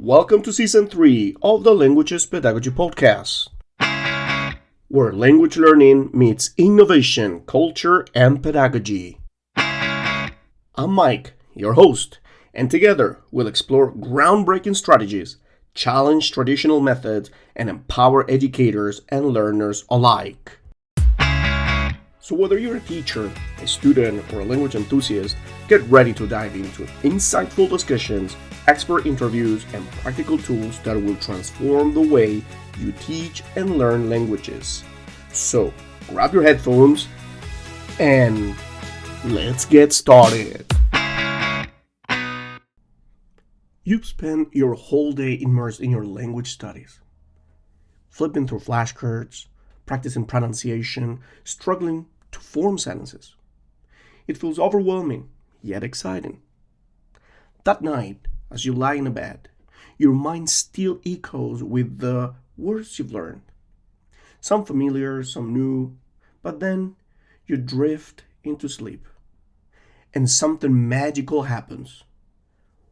Welcome to Season 3 of the Languages Pedagogy Podcast, where language learning meets innovation, culture, and pedagogy. I'm Mike, your host, and together we'll explore groundbreaking strategies, challenge traditional methods, and empower educators and learners alike. So whether you're a teacher, a student, or a language enthusiast, get ready to dive into insightful discussions, expert interviews, and practical tools that will transform the way you teach and learn languages. So grab your headphones and let's get started. You've spent your whole day immersed in your language studies, flipping through flashcards, practicing pronunciation, struggling to form sentences. It feels overwhelming, yet exciting. That night, as you lie in a bed, your mind still echoes with the words you've learned. Some familiar, some new, but then you drift into sleep. And something magical happens.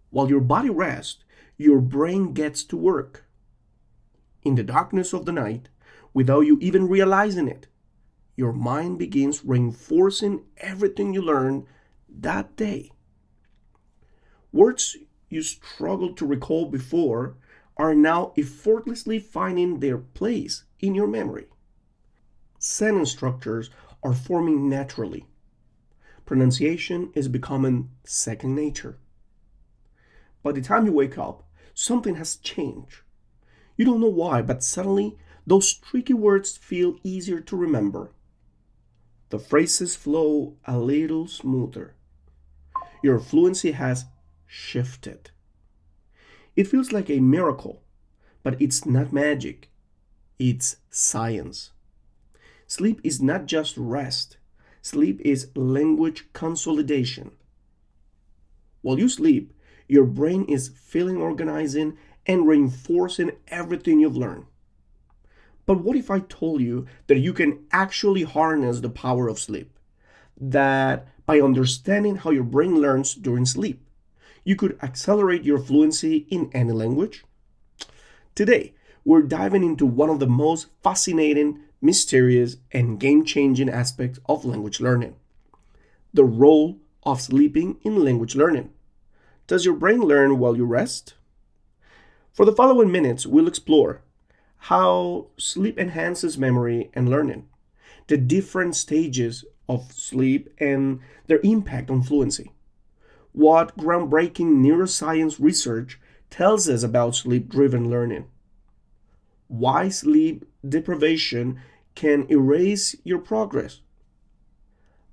While your body rests, your brain gets to work. In the darkness of the night, without you even realizing it, your mind begins reinforcing everything you learned that day. Words you struggled to recall before are now effortlessly finding their place in your memory. Sentence structures are forming naturally. Pronunciation is becoming second nature. By the time you wake up, something has changed. You don't know why, but suddenly those tricky words feel easier to remember. The phrases flow a little smoother. Your fluency has shifted. It feels like a miracle, but it's not magic. It's science. Sleep is not just rest. Sleep is language consolidation. While you sleep, your brain is feeling organizing and reinforcing everything you've learned. But what if I told you that you can actually harness the power of sleep? That by understanding how your brain learns during sleep, you could accelerate your fluency in any language? Today, we're diving into one of the most fascinating, mysterious, and game-changing aspects of language learning: the role of sleeping in language learning. Does your brain learn while you rest? For the following minutes, we'll explore how sleep enhances memory and learning, the different stages of sleep and their impact on fluency, what groundbreaking neuroscience research tells us about sleep-driven learning, why sleep deprivation can erase your progress,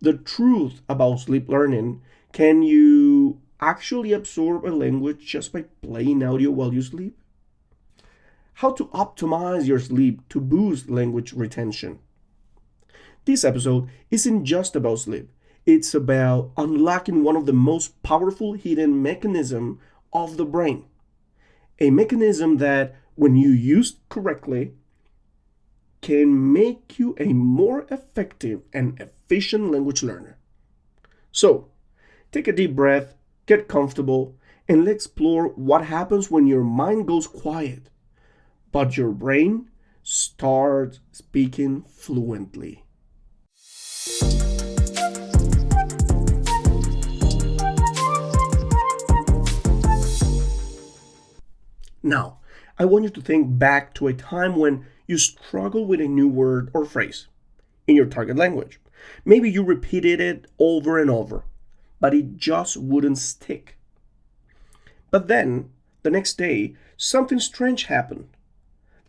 the truth about sleep learning: can you actually absorb a language just by playing audio while you sleep? How to optimize your sleep to boost language retention. This episode isn't just about sleep. It's about unlocking one of the most powerful hidden mechanisms of the brain. A mechanism that, when you used correctly, can make you a more effective and efficient language learner. So, take a deep breath, get comfortable, and let's explore what happens when your mind goes quiet, but your brain starts speaking fluently. Now, I want you to think back to a time when you struggled with a new word or phrase in your target language. Maybe you repeated it over and over, but it just wouldn't stick. But then, the next day, something strange happened.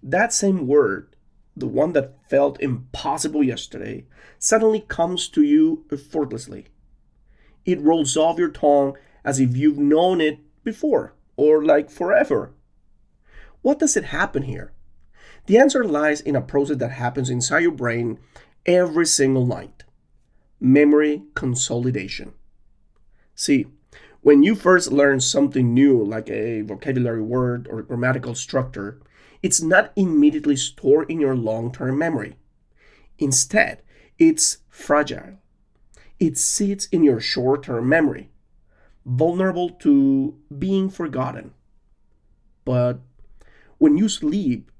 That same word, the one that felt impossible yesterday, suddenly comes to you effortlessly. It rolls off your tongue as if you've known it before, or like forever. What does it happen here? The answer lies in a process that happens inside your brain every single night: memory consolidation. See, when you first learn something new, like a vocabulary word or grammatical structure, it's not immediately stored in your long-term memory. Instead, it's fragile. It sits in your short-term memory, vulnerable to being forgotten. But when you sleep,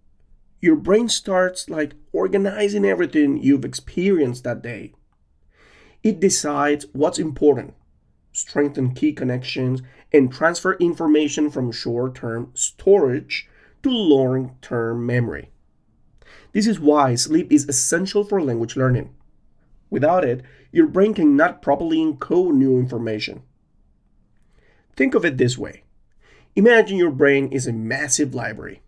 your brain starts organizing everything you've experienced that day. It decides what's important, strengthen key connections, and transfer information from short-term storage to long-term memory. This is why sleep is essential for language learning. Without it, your brain cannot properly encode new information. Think of it this way. Imagine your brain is a massive library.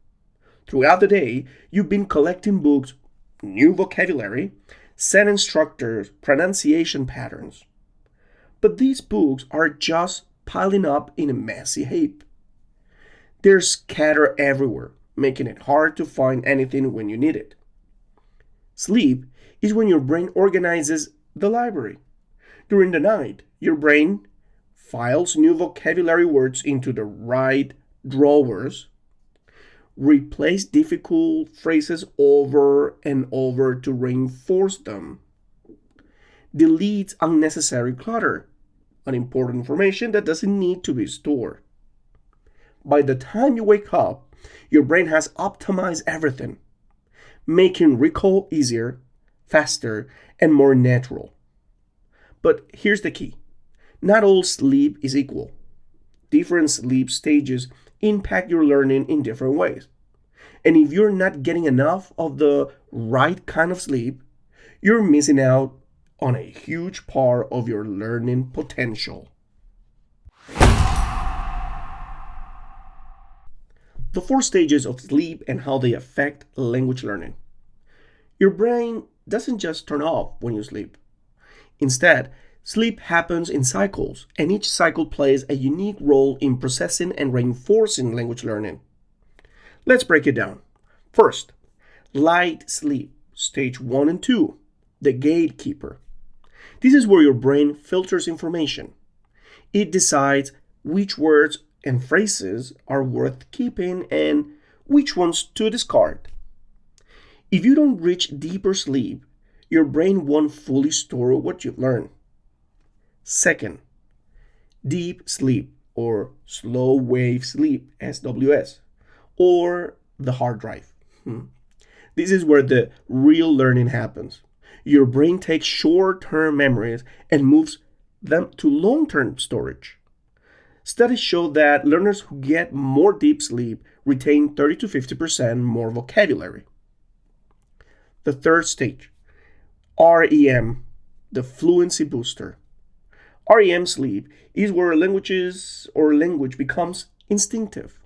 Throughout the day, you've been collecting books, new vocabulary, sentence structures, pronunciation patterns. But these books are just piling up in a messy heap. They're scattered everywhere, making it hard to find anything when you need it. Sleep is when your brain organizes the library. During the night, your brain files new vocabulary words into the right drawers, replace difficult phrases over and over to reinforce them, deletes unnecessary clutter, unimportant information that doesn't need to be stored. By the time you wake up, your brain has optimized everything, making recall easier, faster, and more natural. But here's the key. Not all sleep is equal. Different sleep stages impact your learning in different ways. And if you're not getting enough of the right kind of sleep, you're missing out on a huge part of your learning potential. The 4 stages of sleep and how they affect language learning. Your brain doesn't just turn off when you sleep. Instead, sleep happens in cycles, and each cycle plays a unique role in processing and reinforcing language learning. Let's break it down. First, light sleep, stage 1 and 2, the gatekeeper. This is where your brain filters information. It decides which words and phrases are worth keeping and which ones to discard. If you don't reach deeper sleep, your brain won't fully store what you've learned. Second, deep sleep or slow wave sleep, SWS, or the hard drive. This is where the real learning happens. Your brain takes short-term memories and moves them to long-term storage. Studies show that learners who get more deep sleep retain 30 to 50% more vocabulary. The third stage, REM, the fluency booster. REM sleep is where language becomes instinctive.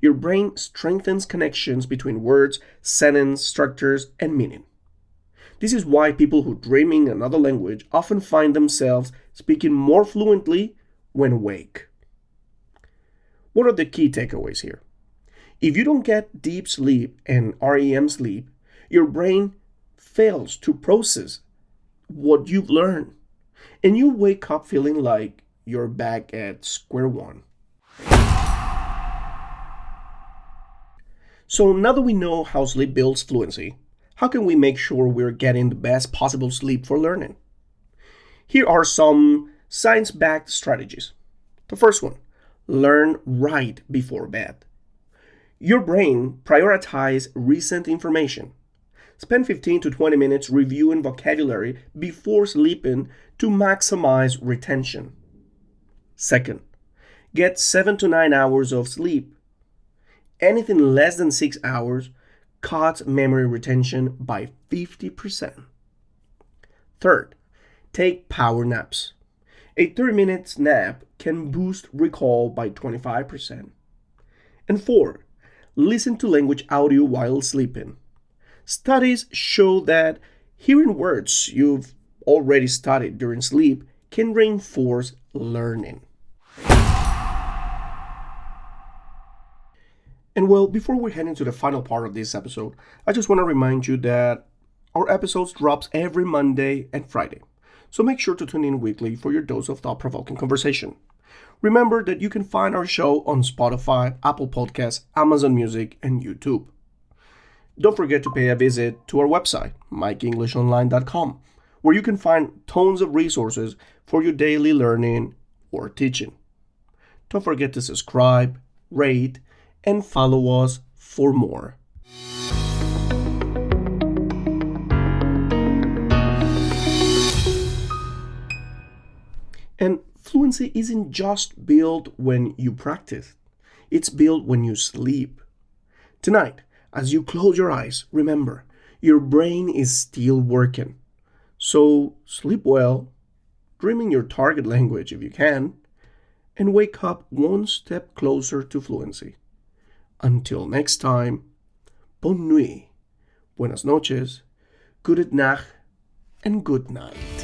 Your brain strengthens connections between words, sentence structures, and meaning. This is why people who dream in another language often find themselves speaking more fluently when awake. What are the key takeaways here? If you don't get deep sleep and REM sleep, your brain fails to process what you've learned, and you wake up feeling like you're back at square one. So now that we know how sleep builds fluency, how can we make sure we're getting the best possible sleep for learning? Here are some science-backed strategies. The first one, learn right before bed. Your brain prioritizes recent information. Spend 15 to 20 minutes reviewing vocabulary before sleeping to maximize retention. Second, get 7 to 9 hours of sleep. Anything less than 6 hours cuts memory retention by 50%. Third, take power naps. A 30-minute nap can boost recall by 25%. And four, listen to language audio while sleeping. Studies show that hearing words you've already studied during sleep can reinforce learning. And well, before we head into the final part of this episode, I just want to remind you that our episodes drops every Monday and Friday. So make sure to tune in weekly for your dose of thought-provoking conversation. Remember that you can find our show on Spotify, Apple Podcasts, Amazon Music, and YouTube. Don't forget to pay a visit to our website, MikeEnglishOnline.com, where you can find tons of resources for your daily learning or teaching. Don't forget to subscribe, rate, and follow us for more. And fluency isn't just built when you practice, it's built when you sleep. Tonight, as you close your eyes, remember, your brain is still working. So sleep well, dream in your target language if you can, and wake up one step closer to fluency. Until next time, bonne nuit, buenas noches, good night, and good night.